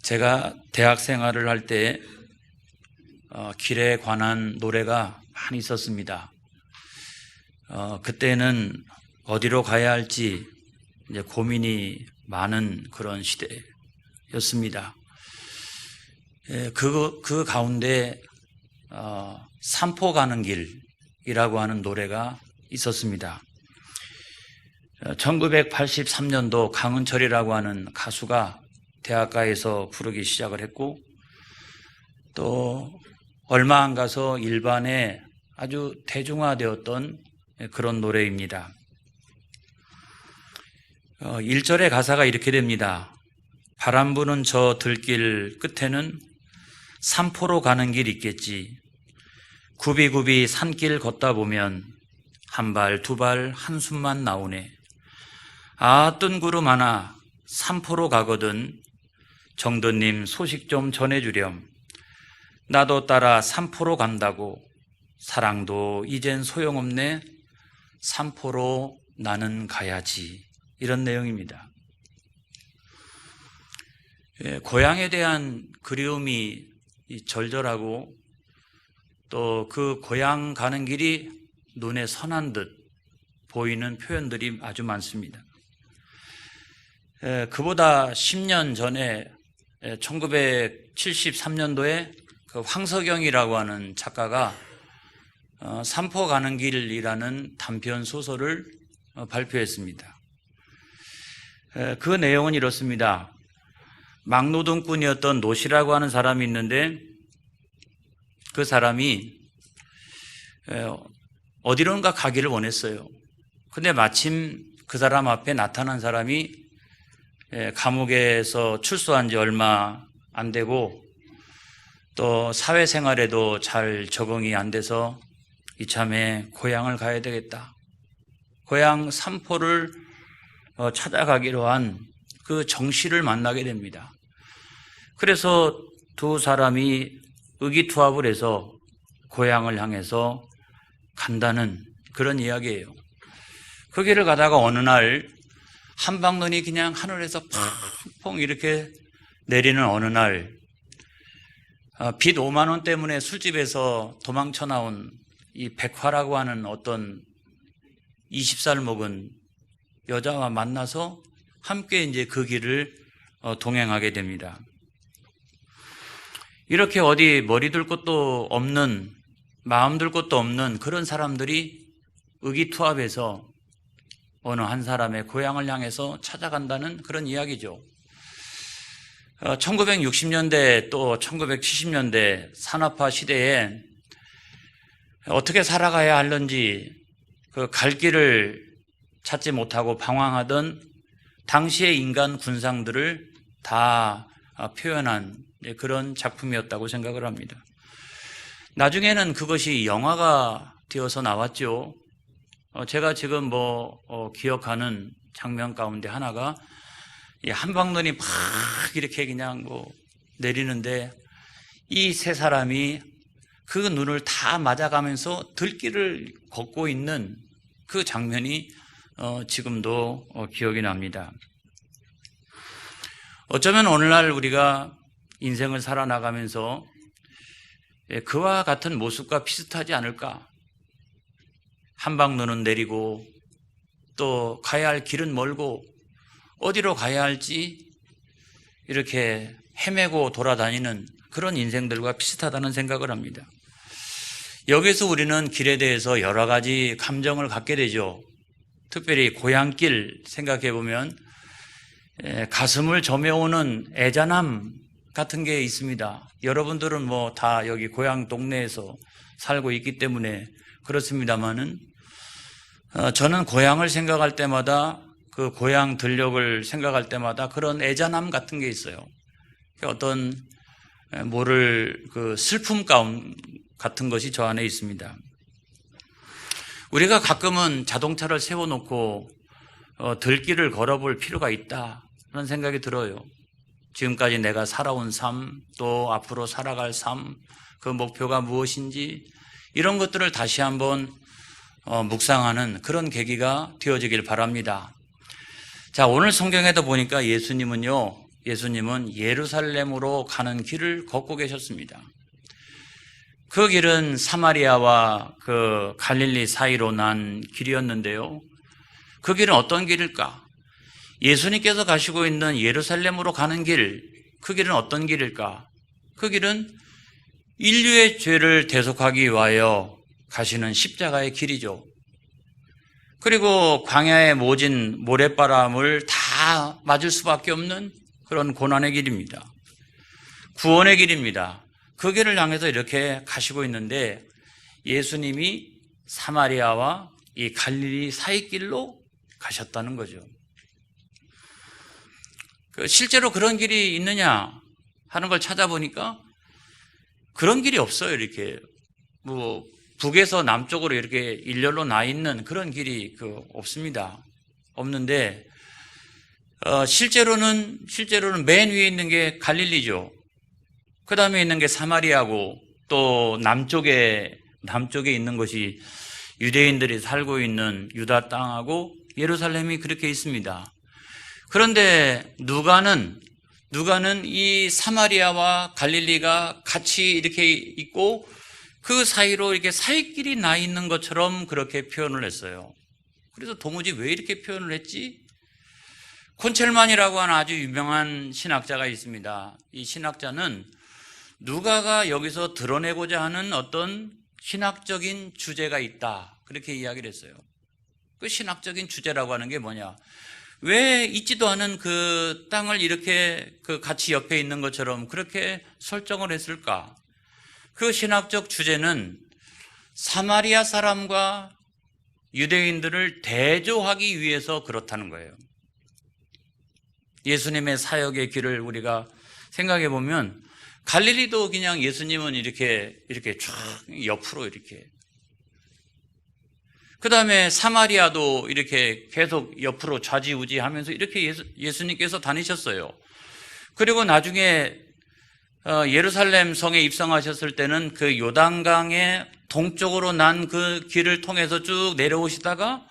제가 대학 생활을 할 때 길에 관한 노래가 많이 있었습니다. 그때는 어디로 가야 할지 이제 고민이 많은 그런 시대였습니다. 그 가운데 산포 가는 길이라고 하는 노래가 있었습니다. 1983년도 강은철이라고 하는 가수가 대학가에서 부르기 시작을 했고, 또 얼마 안 가서 일반에 아주 대중화되었던 그런 노래입니다. 1절의 가사가 이렇게 됩니다. 바람 부는 저 들길 끝에는 산포로 가는 길 있겠지. 굽이굽이 산길 걷다 보면 한 발 두 발 한숨만 나오네. 아, 뜬 구름 하나 산포로 가거든. 정도님 소식 좀 전해주렴. 나도 따라 산포로 간다고. 사랑도 이젠 소용없네. 산포로 나는 가야지. 이런 내용입니다. 고향에 대한 그리움이 절절하고, 또 그 고향 가는 길이 눈에 선한 듯 보이는 표현들이 아주 많습니다. 그보다 10년 전에 1973년도에 그 황석영이라고 하는 작가가 산포 가는 길이라는 단편 소설을 발표했습니다. 그 내용은 이렇습니다. 막노동꾼이었던 노시라고 하는 사람이 있는데, 그 사람이 어디론가 가기를 원했어요. 근데 마침 그 사람 앞에 나타난 사람이 감옥에서 출소한 지 얼마 안 되고, 또 사회생활에도 잘 적응이 안 돼서 이참에 고향을 가야 되겠다. 고향 산포를 찾아가기로 한 그 정씨를 만나게 됩니다. 그래서 두 사람이 의기투합을 해서 고향을 향해서 간다는 그런 이야기예요. 그 길을 가다가 어느 날 한방눈이 그냥 하늘에서 펑펑 이렇게 내리는 어느 날, 빚 5만 원 때문에 술집에서 도망쳐 나온 이 백화라고 하는 어떤 20살 먹은 여자와 만나서 함께 이제 그 길을 동행하게 됩니다. 이렇게 어디 머리 둘 곳도 없는, 마음 둘 곳도 없는 그런 사람들이 의기투합해서 어느 한 사람의 고향을 향해서 찾아간다는 그런 이야기죠. 1960년대 또 1970년대 산업화 시대에 어떻게 살아가야 하는지 그 갈 길을 찾지 못하고 방황하던 당시의 인간 군상들을 다 표현한 그런 작품이었다고 생각을 합니다. 나중에는 그것이 영화가 되어서 나왔죠. 제가 지금 기억하는 장면 가운데 하나가 한방눈이 막 이렇게 그냥 내리는데, 이 세 사람이 그 눈을 다 맞아가면서 들길을 걷고 있는 그 장면이 지금도 기억이 납니다. 어쩌면 오늘날 우리가 인생을 살아나가면서 그와 같은 모습과 비슷하지 않을까? 한방눈은 내리고 또 가야 할 길은 멀고 어디로 가야 할지 이렇게 헤매고 돌아다니는 그런 인생들과 비슷하다는 생각을 합니다. 여기서 우리는 길에 대해서 여러 가지 감정을 갖게 되죠. 특별히 고향길 생각해 보면 가슴을 점여오는 애잔함 같은 게 있습니다. 여러분들은 다 여기 고향 동네에서 살고 있기 때문에 그렇습니다만은, 저는 고향을 생각할 때마다, 그 고향 들녘을 생각할 때마다 그런 애잔함 같은 게 있어요. 어떤 모를 그 슬픔 같은 것이 저 안에 있습니다. 우리가 가끔은 자동차를 세워놓고 들길을 걸어볼 필요가 있다는 생각이 들어요. 지금까지 내가 살아온 삶, 또 앞으로 살아갈 삶, 그 목표가 무엇인지 이런 것들을 다시 한번 묵상하는 그런 계기가 되어지길 바랍니다. 자, 오늘 성경에도 보니까 예수님은요, 예수님은 예루살렘으로 가는 길을 걷고 계셨습니다. 그 길은 사마리아와 그 갈릴리 사이로 난 길이었는데요. 그 길은 어떤 길일까? 예수님께서 가시고 있는 예루살렘으로 가는 길, 그 길은 어떤 길일까? 그 길은 인류의 죄를 대속하기 위하여 가시는 십자가의 길이죠. 그리고 광야에 모진 모래바람을 다 맞을 수밖에 없는 그런 고난의 길입니다. 구원의 길입니다. 그 길을 향해서 이렇게 가시고 있는데 예수님이 사마리아와 이 갈릴리 사이길로 가셨다는 거죠. 실제로 그런 길이 있느냐 하는 걸 찾아보니까 그런 길이 없어요. 이렇게 뭐 북에서 남쪽으로 이렇게 일렬로 나 있는 그런 길이 없습니다. 없는데 실제로는 맨 위에 있는 게 갈릴리죠. 그 다음에 있는 게 사마리아고 또 남쪽에 있는 것이 유대인들이 살고 있는 유다 땅하고 예루살렘이 그렇게 있습니다. 그런데 누가는 이 사마리아와 갈릴리가 같이 이렇게 있고 그 사이로 이렇게 사이길이 나 있는 것처럼 그렇게 표현을 했어요. 그래서 도무지 왜 이렇게 표현을 했지? 콘첼만이라고 하는 아주 유명한 신학자가 있습니다. 이 신학자는 누가가 여기서 드러내고자 하는 어떤 신학적인 주제가 있다, 그렇게 이야기를 했어요. 그 신학적인 주제라고 하는 게 뭐냐? 왜 있지도 않은 그 땅을 이렇게 같이 옆에 있는 것처럼 그렇게 설정을 했을까? 그 신학적 주제는 사마리아 사람과 유대인들을 대조하기 위해서 그렇다는 거예요. 예수님의 사역의 길을 우리가 생각해 보면 갈릴리도 그냥 예수님은 이렇게 쫙 옆으로 이렇게, 그 다음에 사마리아도 이렇게 계속 옆으로 좌지우지 하면서 이렇게 예수님께서 다니셨어요. 그리고 나중에 예루살렘 성에 입성하셨을 때는 그 요단강의 동쪽으로 난 그 길을 통해서 쭉 내려오시다가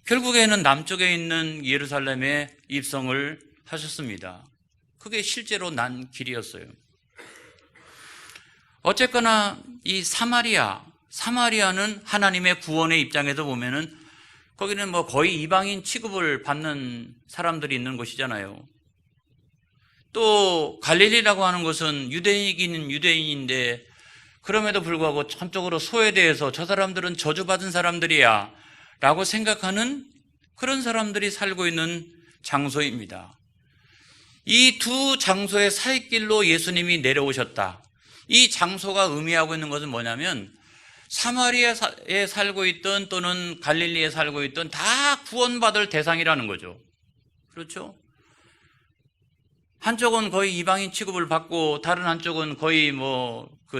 결국에는 남쪽에 있는 예루살렘에 입성을 하셨습니다. 그게 실제로 난 길이었어요. 어쨌거나 이 사마리아는 하나님의 구원의 입장에서 보면은 거기는 뭐 거의 이방인 취급을 받는 사람들이 있는 곳이잖아요. 또 갈릴리라고 하는 것은 유대인이긴 유대인인데 그럼에도 불구하고 한쪽으로 소외돼서 저 사람들은 저주받은 사람들이야 라고 생각하는 그런 사람들이 살고 있는 장소입니다. 이 두 장소의 사이길로 예수님이 내려오셨다. 이 장소가 의미하고 있는 것은 뭐냐면 사마리아에 살고 있던 또는 갈릴리에 살고 있던 다 구원받을 대상이라는 거죠. 그렇죠? 한쪽은 거의 이방인 취급을 받고 다른 한쪽은 거의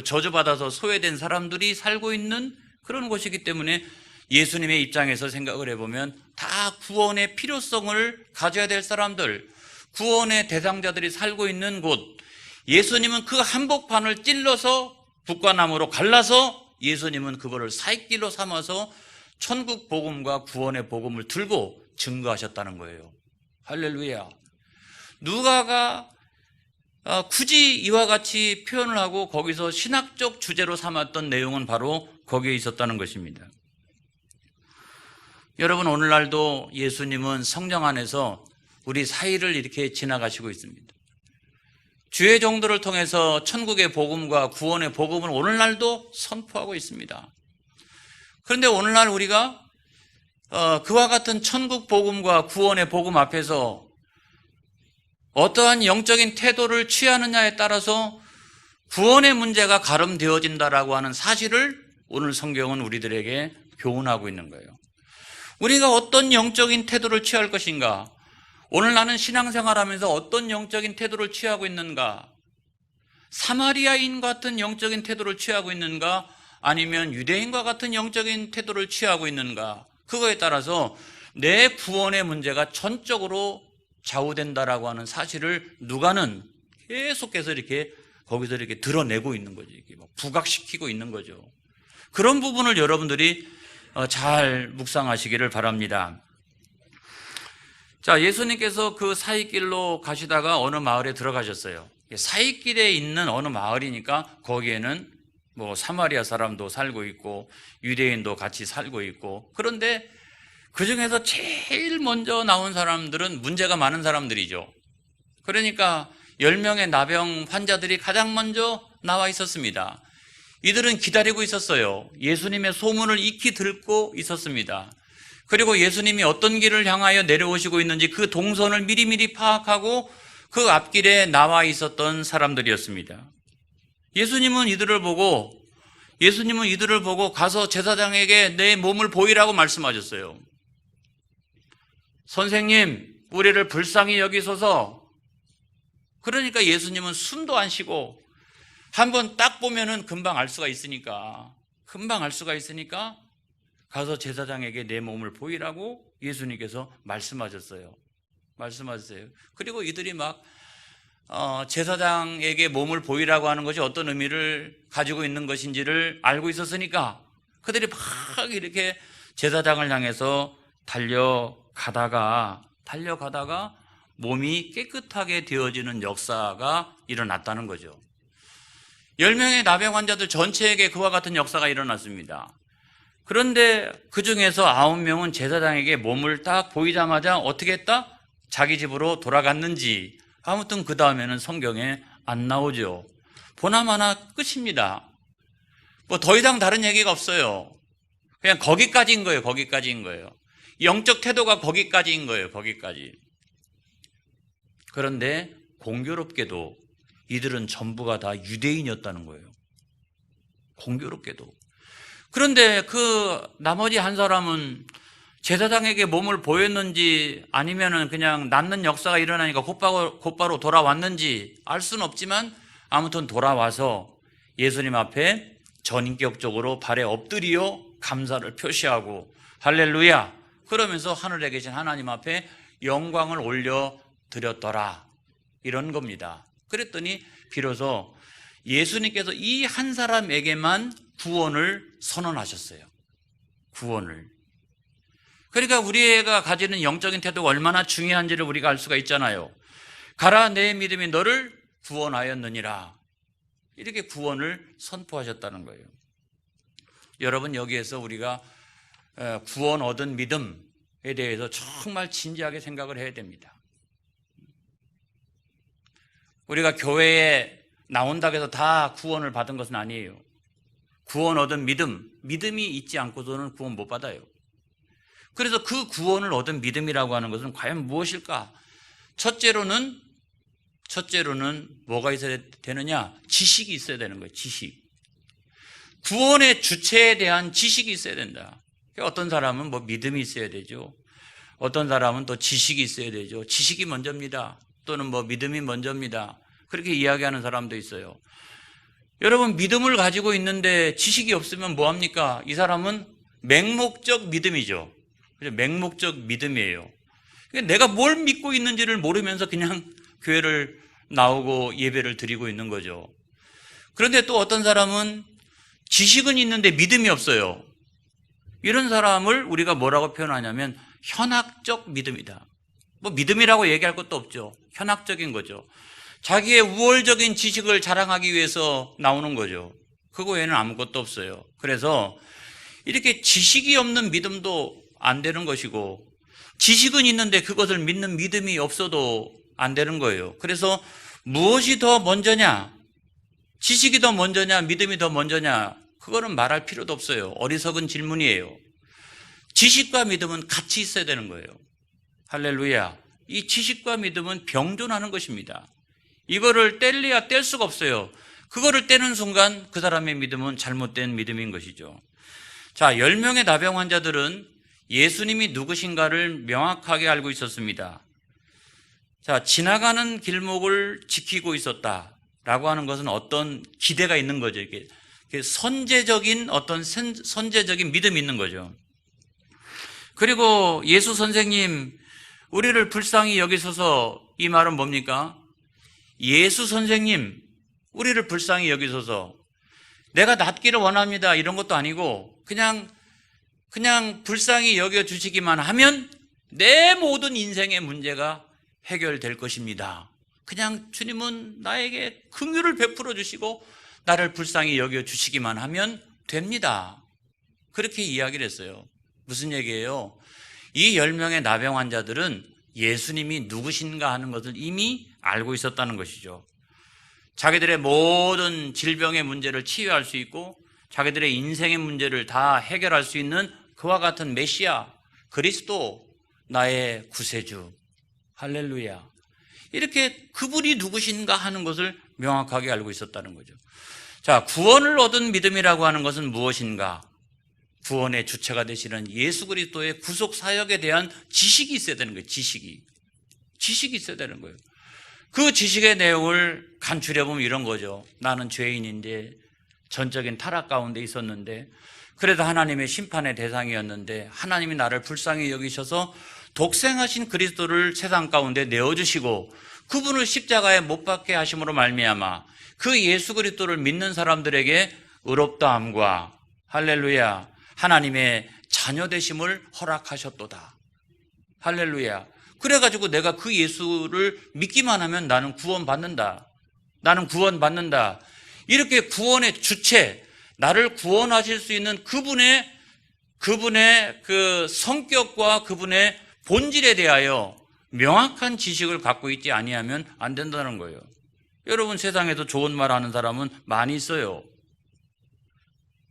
저주받아서 소외된 사람들이 살고 있는 그런 곳이기 때문에 예수님의 입장에서 생각을 해보면 다 구원의 필요성을 가져야 될 사람들, 구원의 대상자들이 살고 있는 곳, 예수님은 그 한복판을 찔러서 북과 남으로 갈라서 예수님은 그거를 사이길로 삼아서 천국 복음과 구원의 복음을 들고 증거하셨다는 거예요. 할렐루야. 누가가 굳이 이와 같이 표현을 하고 거기서 신학적 주제로 삼았던 내용은 바로 거기에 있었다는 것입니다. 여러분, 오늘날도 예수님은 성령 안에서 우리 사이를 이렇게 지나가시고 있습니다. 주의 종들을 통해서 천국의 복음과 구원의 복음을 오늘날도 선포하고 있습니다. 그런데 오늘날 우리가 그와 같은 천국 복음과 구원의 복음 앞에서 어떠한 영적인 태도를 취하느냐에 따라서 구원의 문제가 가름되어진다라고 하는 사실을 오늘 성경은 우리들에게 교훈하고 있는 거예요. 우리가 어떤 영적인 태도를 취할 것인가? 오늘 나는 신앙생활하면서 어떤 영적인 태도를 취하고 있는가? 사마리아인 같은 영적인 태도를 취하고 있는가? 아니면 유대인과 같은 영적인 태도를 취하고 있는가? 그거에 따라서 내 구원의 문제가 전적으로 좌우된다라고 하는 사실을 누가는 계속해서 거기서 이렇게 드러내고 있는 거죠. 이렇게 부각시키고 있는 거죠. 그런 부분을 여러분들이 잘 묵상하시기를 바랍니다. 자, 예수님께서 그 사이길로 가시다가 어느 마을에 들어가셨어요. 사이길에 있는 어느 마을이니까 거기에는 뭐 사마리아 사람도 살고 있고 유대인도 같이 살고 있고, 그런데 그 중에서 제일 먼저 나온 사람들은 문제가 많은 사람들이죠. 그러니까 10명의 나병 환자들이 가장 먼저 나와 있었습니다. 이들은 기다리고 있었어요. 예수님의 소문을 익히 듣고 있었습니다. 그리고 예수님이 어떤 길을 향하여 내려오시고 있는지 그 동선을 미리미리 파악하고 그 앞길에 나와 있었던 사람들이었습니다. 예수님은 이들을 보고 가서 제사장에게 내 몸을 보이라고 말씀하셨어요. 선생님, 우리를 불쌍히 여기소서. 그러니까 예수님은 숨도 안 쉬고 한번 딱 보면은 금방 알 수가 있으니까 가서 제사장에게 내 몸을 보이라고 예수님께서 말씀하셨어요. 그리고 이들이 막 제사장에게 몸을 보이라고 하는 것이 어떤 의미를 가지고 있는 것인지를 알고 있었으니까 그들이 막 이렇게 제사장을 향해서 달려가다가 몸이 깨끗하게 되어지는 역사가 일어났다는 거죠. 10명의 나병 환자들 전체에게 그와 같은 역사가 일어났습니다. 그런데 그 중에서 9명은 제사장에게 몸을 딱 보이자마자 어떻게 했다? 자기 집으로 돌아갔는지, 아무튼 그 다음에는 성경에 안 나오죠. 보나마나 끝입니다. 뭐 더 이상 다른 얘기가 없어요. 그냥 거기까지인 거예요. 영적 태도가 거기까지인 거예요. 그런데 공교롭게도 이들은 전부가 다 유대인이었다는 거예요. 공교롭게도. 그런데 그 나머지 한 사람은 제사장에게 몸을 보였는지 아니면은 그냥 낫는 역사가 일어나니까 곧바로 돌아왔는지 알 수는 없지만 아무튼 돌아와서 예수님 앞에 전인격적으로 발에 엎드려 감사를 표시하고 할렐루야 그러면서 하늘에 계신 하나님 앞에 영광을 올려 드렸더라, 이런 겁니다. 그랬더니 비로소 예수님께서 이 한 사람에게만 구원을 선언하셨어요. 구원을. 그러니까 우리가 가지는 영적인 태도가 얼마나 중요한지를 우리가 알 수가 있잖아요. 가라, 내 믿음이 너를 구원하였느니라. 이렇게 구원을 선포하셨다는 거예요. 여러분, 여기에서 우리가 구원 얻은 믿음에 대해서 정말 진지하게 생각을 해야 됩니다. 우리가 교회에 나온다고 해서 다 구원을 받은 것은 아니에요. 구원 얻은 믿음이 있지 않고서는 구원 못 받아요. 그래서 그 구원을 얻은 믿음이라고 하는 것은 과연 무엇일까? 첫째로는 뭐가 있어야 되느냐? 지식이 있어야 되는 거예요. 지식. 구원의 주체에 대한 지식이 있어야 된다. 어떤 사람은 뭐 믿음이 있어야 되죠. 어떤 사람은 또 지식이 있어야 되죠. 지식이 먼저입니다. 또는 뭐 믿음이 먼저입니다. 그렇게 이야기하는 사람도 있어요. 여러분, 믿음을 가지고 있는데 지식이 없으면 뭐합니까? 이 사람은 맹목적 믿음이죠. 맹목적 믿음이에요. 내가 뭘 믿고 있는지를 모르면서 그냥 교회를 나오고 예배를 드리고 있는 거죠. 그런데 또 어떤 사람은 지식은 있는데 믿음이 없어요. 이런 사람을 우리가 뭐라고 표현하냐면 현학적 믿음이다. 뭐 믿음이라고 얘기할 것도 없죠. 현학적인 거죠. 자기의 우월적인 지식을 자랑하기 위해서 나오는 거죠. 그거 외에는 아무것도 없어요. 그래서 이렇게 지식이 없는 믿음도 안 되는 것이고, 지식은 있는데 그것을 믿는 믿음이 없어도 안 되는 거예요. 그래서 무엇이 더 먼저냐? 지식이 더 먼저냐? 믿음이 더 먼저냐? 그거는 말할 필요도 없어요. 어리석은 질문이에요. 지식과 믿음은 같이 있어야 되는 거예요. 할렐루야. 이 지식과 믿음은 병존하는 것입니다. 이거를 뗄래야 뗄 수가 없어요. 그거를 떼는 순간 그 사람의 믿음은 잘못된 믿음인 것이죠. 자, 10명의 나병 환자들은 예수님이 누구신가를 명확하게 알고 있었습니다. 자, 지나가는 길목을 지키고 있었다라고 하는 것은 어떤 기대가 있는 거죠. 이게 선제적인 믿음이 있는 거죠. 그리고 예수 선생님, 우리를 불쌍히 여기소서, 이 말은 뭡니까? 예수 선생님, 우리를 불쌍히 여기소서. 내가 낫기를 원합니다, 이런 것도 아니고 그냥 불쌍히 여겨주시기만 하면 내 모든 인생의 문제가 해결될 것입니다. 그냥 주님은 나에게 긍휼을 베풀어 주시고 나를 불쌍히 여겨 주시기만 하면 됩니다. 그렇게 이야기를 했어요. 무슨 얘기예요? 이 10명의 나병 환자들은 예수님이 누구신가 하는 것을 이미 알고 있었다는 것이죠. 자기들의 모든 질병의 문제를 치유할 수 있고 자기들의 인생의 문제를 다 해결할 수 있는 그와 같은 메시아, 그리스도, 나의 구세주, 할렐루야. 이렇게 그분이 누구신가 하는 것을 명확하게 알고 있었다는 거죠. 자, 구원을 얻은 믿음이라고 하는 것은 무엇인가? 구원의 주체가 되시는 예수 그리스도의 구속 사역에 대한 지식이 있어야 되는 거예요. 지식이 있어야 되는 거예요. 그 지식의 내용을 간추려보면 이런 거죠. 나는 죄인인데 전적인 타락 가운데 있었는데 그래도 하나님의 심판의 대상이었는데 하나님이 나를 불쌍히 여기셔서 독생하신 그리스도를 세상 가운데 내어주시고 그분을 십자가에 못 박게 하심으로 말미암아 그 예수 그리스도를 믿는 사람들에게 의롭다함과 할렐루야 하나님의 자녀 되심을 허락하셨도다. 할렐루야. 그래가지고 내가 그 예수를 믿기만 하면 나는 구원받는다. 나는 구원받는다. 이렇게 구원의 주체, 나를 구원하실 수 있는 그분의 그 성격과 그분의 본질에 대하여 명확한 지식을 갖고 있지 아니하면 안 된다는 거예요. 여러분, 세상에도 좋은 말 하는 사람은 많이 있어요.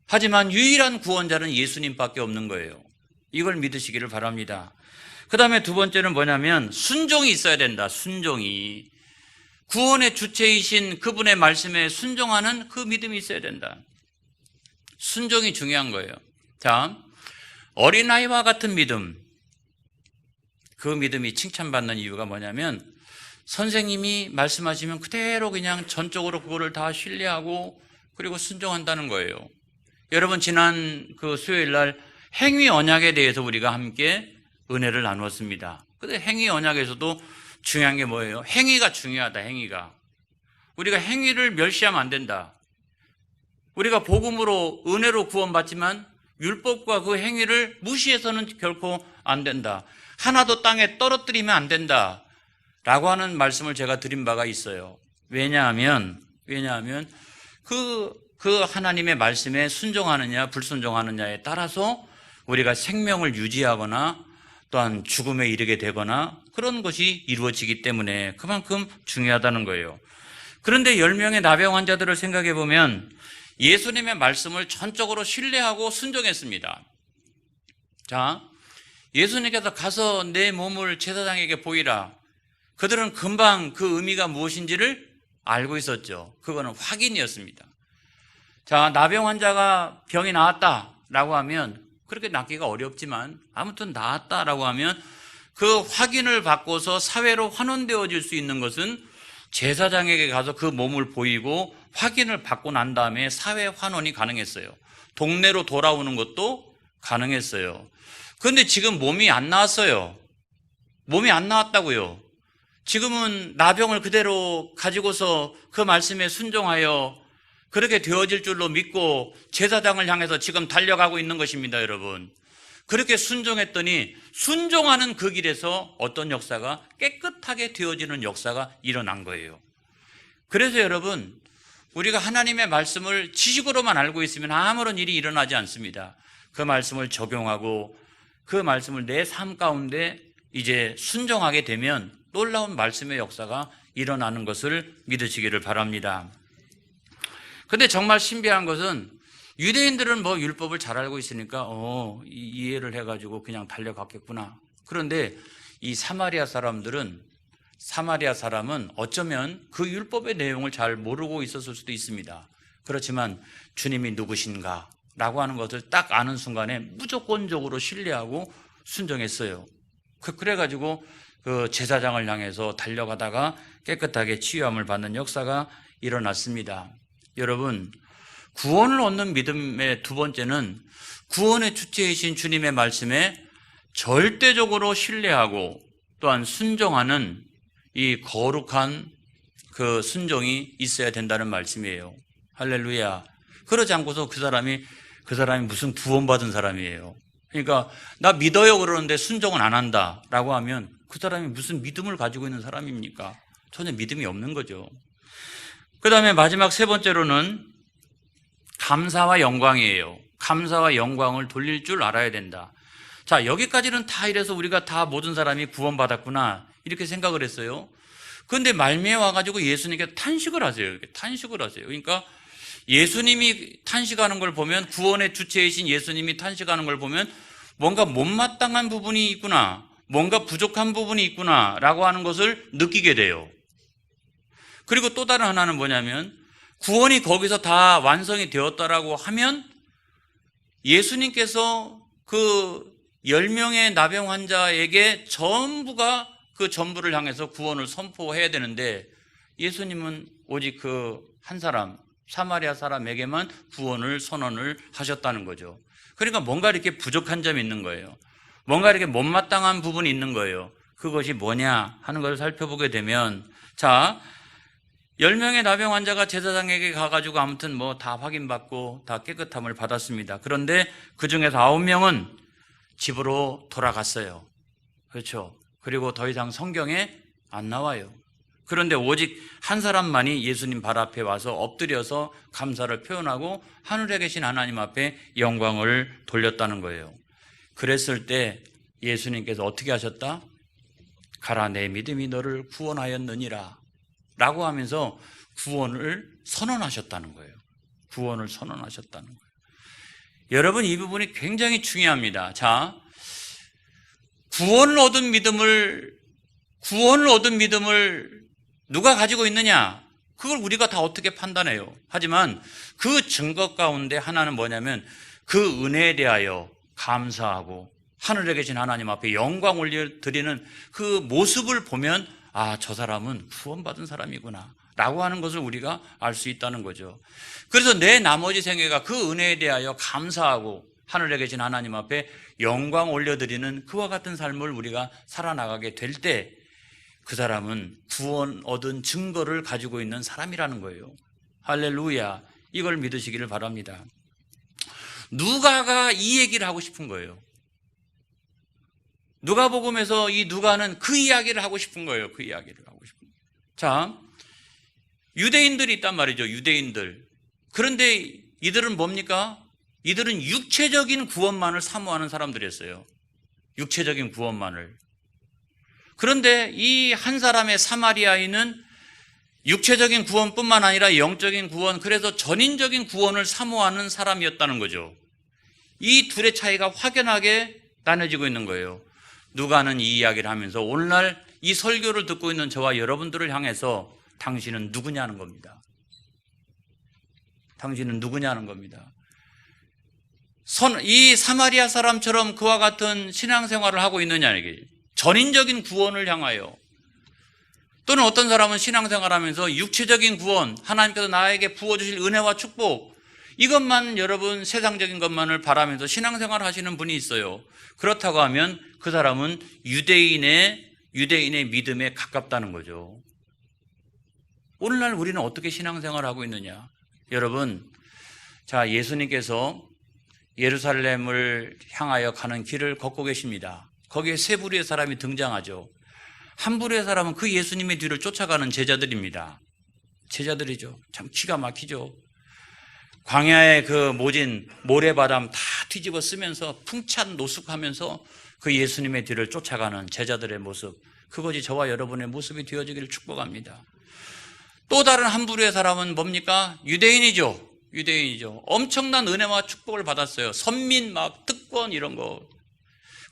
하지만 유일한 구원자는 예수님밖에 없는 거예요. 이걸 믿으시기를 바랍니다. 그 다음에 두 번째는 뭐냐면 순종이 있어야 된다. 순종이. 구원의 주체이신 그분의 말씀에 순종하는 그 믿음이 있어야 된다. 순종이 중요한 거예요. 자, 어린아이와 같은 믿음. 그 믿음이 칭찬받는 이유가 뭐냐면 선생님이 말씀하시면 그대로 그냥 전적으로 그거를 다 신뢰하고 그리고 순종한다는 거예요. 여러분, 지난 그 수요일 날 행위 언약에 대해서 우리가 함께 은혜를 나누었습니다. 근데 행위 언약에서도 중요한 게 뭐예요? 행위가 중요하다. 행위가. 우리가 행위를 멸시하면 안 된다. 우리가 복음으로 은혜로 구원받지만 율법과 그 행위를 무시해서는 결코 안 된다. 하나도 땅에 떨어뜨리면 안 된다. 라고 하는 말씀을 제가 드린 바가 있어요. 왜냐하면 그 하나님의 말씀에 순종하느냐 불순종하느냐에 따라서 우리가 생명을 유지하거나 또한 죽음에 이르게 되거나 그런 것이 이루어지기 때문에 그만큼 중요하다는 거예요. 그런데 10명의 나병 환자들을 생각해 보면 예수님의 말씀을 전적으로 신뢰하고 순종했습니다. 자, 예수님께서 가서 내 몸을 제사장에게 보이라. 그들은 금방 그 의미가 무엇인지를 알고 있었죠. 그거는 확인이었습니다. 자, 나병 환자가 병이 나았다라고 하면 그렇게 낫기가 어렵지만 아무튼 나았다라고 하면 그 확인을 받고서 사회로 환원되어질 수 있는 것은 제사장에게 가서 그 몸을 보이고 확인을 받고 난 다음에 사회 환원이 가능했어요. 동네로 돌아오는 것도 가능했어요. 그런데 지금 몸이 안 나았어요. 몸이 안 나았다고요. 지금은 나병을 그대로 가지고서 그 말씀에 순종하여 그렇게 되어질 줄로 믿고 제사장을 향해서 지금 달려가고 있는 것입니다, 여러분. 그렇게 순종했더니 순종하는 그 길에서 어떤 역사가 깨끗하게 되어지는 역사가 일어난 거예요. 그래서 여러분, 우리가 하나님의 말씀을 지식으로만 알고 있으면 아무런 일이 일어나지 않습니다. 그 말씀을 적용하고 그 말씀을 내 삶 가운데 이제 순종하게 되면 놀라운 말씀의 역사가 일어나는 것을 믿으시기를 바랍니다. 근데 정말 신비한 것은 유대인들은 뭐 율법을 잘 알고 있으니까 이해를 해가지고 그냥 달려갔겠구나. 그런데 이 사마리아 사람은 어쩌면 그 율법의 내용을 잘 모르고 있었을 수도 있습니다. 그렇지만 주님이 누구신가 라고 하는 것을 딱 아는 순간에 무조건적으로 신뢰하고 순종했어요. 그래가지고 그 제사장을 향해서 달려가다가 깨끗하게 치유함을 받는 역사가 일어났습니다. 여러분, 구원을 얻는 믿음의 두 번째는 구원의 주체이신 주님의 말씀에 절대적으로 신뢰하고 또한 순종하는 이 거룩한 그 순종이 있어야 된다는 말씀이에요. 할렐루야. 그러지 않고서 그 사람이 무슨 구원받은 사람이에요. 그러니까 나 믿어요 그러는데 순종은 안 한다라고 하면 그 사람이 무슨 믿음을 가지고 있는 사람입니까? 전혀 믿음이 없는 거죠. 그 다음에 마지막 세 번째로는 감사와 영광이에요. 감사와 영광을 돌릴 줄 알아야 된다. 자, 여기까지는 다 이래서 우리가 다 모든 사람이 구원받았구나 이렇게 생각을 했어요. 그런데 말미에 와가지고 예수님께 탄식을 하세요. 탄식을 하세요. 그러니까 예수님이 탄식하는 걸 보면, 구원의 주체이신 예수님이 탄식하는 걸 보면 뭔가 못마땅한 부분이 있구나, 뭔가 부족한 부분이 있구나 라고 하는 것을 느끼게 돼요. 그리고 또 다른 하나는 뭐냐면, 구원이 거기서 다 완성이 되었다라고 하면 예수님께서 그 10명의 나병 환자에게 전부가 그 전부를 향해서 구원을 선포해야 되는데, 예수님은 오직 그 한 사람, 사마리아 사람에게만 구원을 선언을 하셨다는 거죠. 그러니까 뭔가 이렇게 부족한 점이 있는 거예요. 뭔가 이렇게 못마땅한 부분이 있는 거예요. 그것이 뭐냐 하는 것을 살펴보게 되면, 자, 10명의 나병 환자가 제사장에게 가가지고 아무튼 뭐 다 확인받고 다 깨끗함을 받았습니다. 그런데 그 중에서 9명은 집으로 돌아갔어요. 그렇죠. 그리고 더 이상 성경에 안 나와요. 그런데 오직 한 사람만이 예수님 발 앞에 와서 엎드려서 감사를 표현하고 하늘에 계신 하나님 앞에 영광을 돌렸다는 거예요. 그랬을 때 예수님께서 어떻게 하셨다? 가라, 내 믿음이 너를 구원하였느니라 라고 하면서 구원을 선언하셨다는 거예요. 구원을 선언하셨다는 거예요. 여러분, 이 부분이 굉장히 중요합니다. 자, 구원을 얻은 믿음을 누가 가지고 있느냐? 그걸 우리가 다 어떻게 판단해요? 하지만 그 증거 가운데 하나는 뭐냐면, 그 은혜에 대하여 감사하고 하늘에 계신 하나님 앞에 영광 올려드리는 그 모습을 보면, 아, 저 사람은 구원받은 사람이구나 라고 하는 것을 우리가 알 수 있다는 거죠. 그래서 내 나머지 생애가 그 은혜에 대하여 감사하고 하늘에 계신 하나님 앞에 영광 올려드리는 그와 같은 삶을 우리가 살아나가게 될 때, 그 사람은 구원 얻은 증거를 가지고 있는 사람이라는 거예요. 할렐루야. 이걸 믿으시기를 바랍니다. 누가가 이 얘기를 하고 싶은 거예요. 누가복음에서 이 누가는 그 이야기를 하고 싶은 거예요. 그 이야기를 하고 싶은 거예요. 자, 유대인들이 있단 말이죠. 유대인들. 그런데 이들은 뭡니까? 이들은 육체적인 구원만을 사모하는 사람들이었어요. 육체적인 구원만을. 그런데 이 한 사람의 사마리아인은 육체적인 구원뿐만 아니라 영적인 구원, 그래서 전인적인 구원을 사모하는 사람이었다는 거죠. 이 둘의 차이가 확연하게 나눠지고 있는 거예요. 누가는 이 이야기를 하면서 오늘날 이 설교를 듣고 있는 저와 여러분들을 향해서 당신은 누구냐는 겁니다. 당신은 누구냐는 겁니다. 이 사마리아 사람처럼 그와 같은 신앙생활을 하고 있느냐, 이게 전인적인 구원을 향하여. 또는 어떤 사람은 신앙생활하면서 육체적인 구원, 하나님께서 나에게 부어주실 은혜와 축복, 이것만, 여러분, 세상적인 것만을 바라면서 신앙생활을 하시는 분이 있어요. 그렇다고 하면 그 사람은 유대인의 믿음에 가깝다는 거죠. 오늘날 우리는 어떻게 신앙생활을 하고 있느냐? 여러분, 자, 예수님께서 예루살렘을 향하여 가는 길을 걷고 계십니다. 거기에 세 부류의 사람이 등장하죠. 한 부류의 사람은 그 예수님의 뒤를 쫓아가는 제자들입니다. 제자들이죠. 참 기가 막히죠. 광야의 그 모진 모래바람 다 뒤집어 쓰면서 풍찬 노숙하면서 그 예수님의 뒤를 쫓아가는 제자들의 모습, 그것이 저와 여러분의 모습이 되어지기를 축복합니다. 또 다른 한 부류의 사람은 뭡니까? 유대인이죠. 엄청난 은혜와 축복을 받았어요. 선민, 막 특권 이런 거.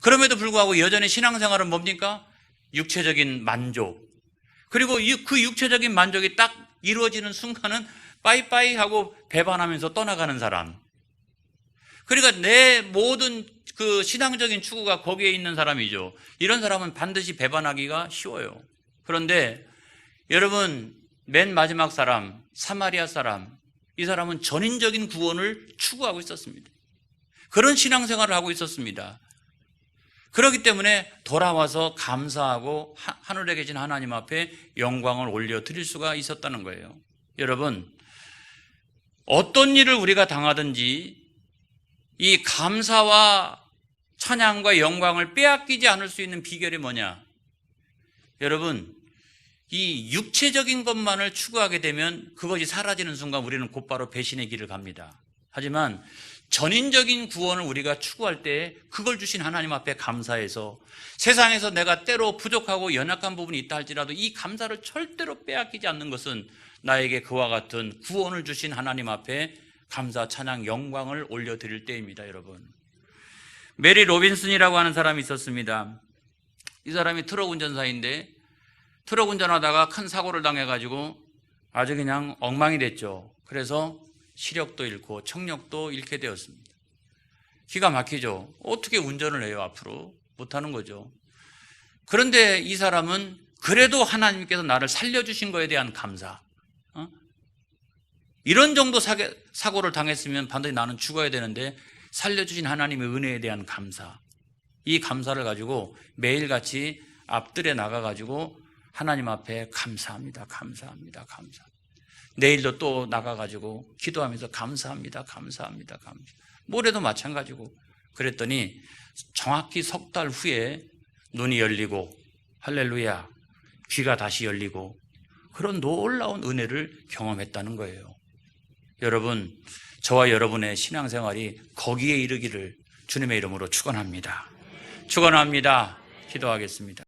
그럼에도 불구하고 여전히 신앙생활은 뭡니까? 육체적인 만족. 그리고 그 육체적인 만족이 딱 이루어지는 순간은 빠이빠이 하고 배반하면서 떠나가는 사람. 그러니까 내 모든 그 신앙적인 추구가 거기에 있는 사람이죠. 이런 사람은 반드시 배반하기가 쉬워요. 그런데 여러분, 맨 마지막 사람, 사마리아 사람, 이 사람은 전인적인 구원을 추구하고 있었습니다. 그런 신앙생활을 하고 있었습니다. 그렇기 때문에 돌아와서 감사하고 하늘에 계신 하나님 앞에 영광을 올려드릴 수가 있었다는 거예요. 여러분, 어떤 일을 우리가 당하든지 이 감사와 찬양과 영광을 빼앗기지 않을 수 있는 비결이 뭐냐? 여러분, 이 육체적인 것만을 추구하게 되면 그것이 사라지는 순간 우리는 곧바로 배신의 길을 갑니다. 하지만 전인적인 구원을 우리가 추구할 때 그걸 주신 하나님 앞에 감사해서 세상에서 내가 때로 부족하고 연약한 부분이 있다 할지라도 이 감사를 절대로 빼앗기지 않는 것은 나에게 그와 같은 구원을 주신 하나님 앞에 감사, 찬양, 영광을 올려드릴 때입니다. 여러분, 메리 로빈슨이라고 하는 사람이 있었습니다. 이 사람이 트럭 운전사인데 트럭 운전하다가 큰 사고를 당해가지고 아주 그냥 엉망이 됐죠. 그래서 시력도 잃고 청력도 잃게 되었습니다. 기가 막히죠. 어떻게 운전을 해요? 앞으로 못하는 거죠. 그런데 이 사람은 그래도 하나님께서 나를 살려주신 거에 대한 감사, 이런 정도 사고를 당했으면 반드시 나는 죽어야 되는데 살려주신 하나님의 은혜에 대한 감사, 이 감사를 가지고 매일같이 앞뜰에 나가가지고 하나님 앞에 감사합니다, 감사합니다, 감사. 내일도 또 나가가지고 기도하면서 감사합니다, 감사합니다, 감사. 모레도 마찬가지고. 그랬더니 정확히 석 달 후에 눈이 열리고 할렐루야, 귀가 다시 열리고 그런 놀라운 은혜를 경험했다는 거예요. 여러분, 저와 여러분의 신앙생활이 거기에 이르기를 주님의 이름으로 축원합니다. 축원합니다. 기도하겠습니다.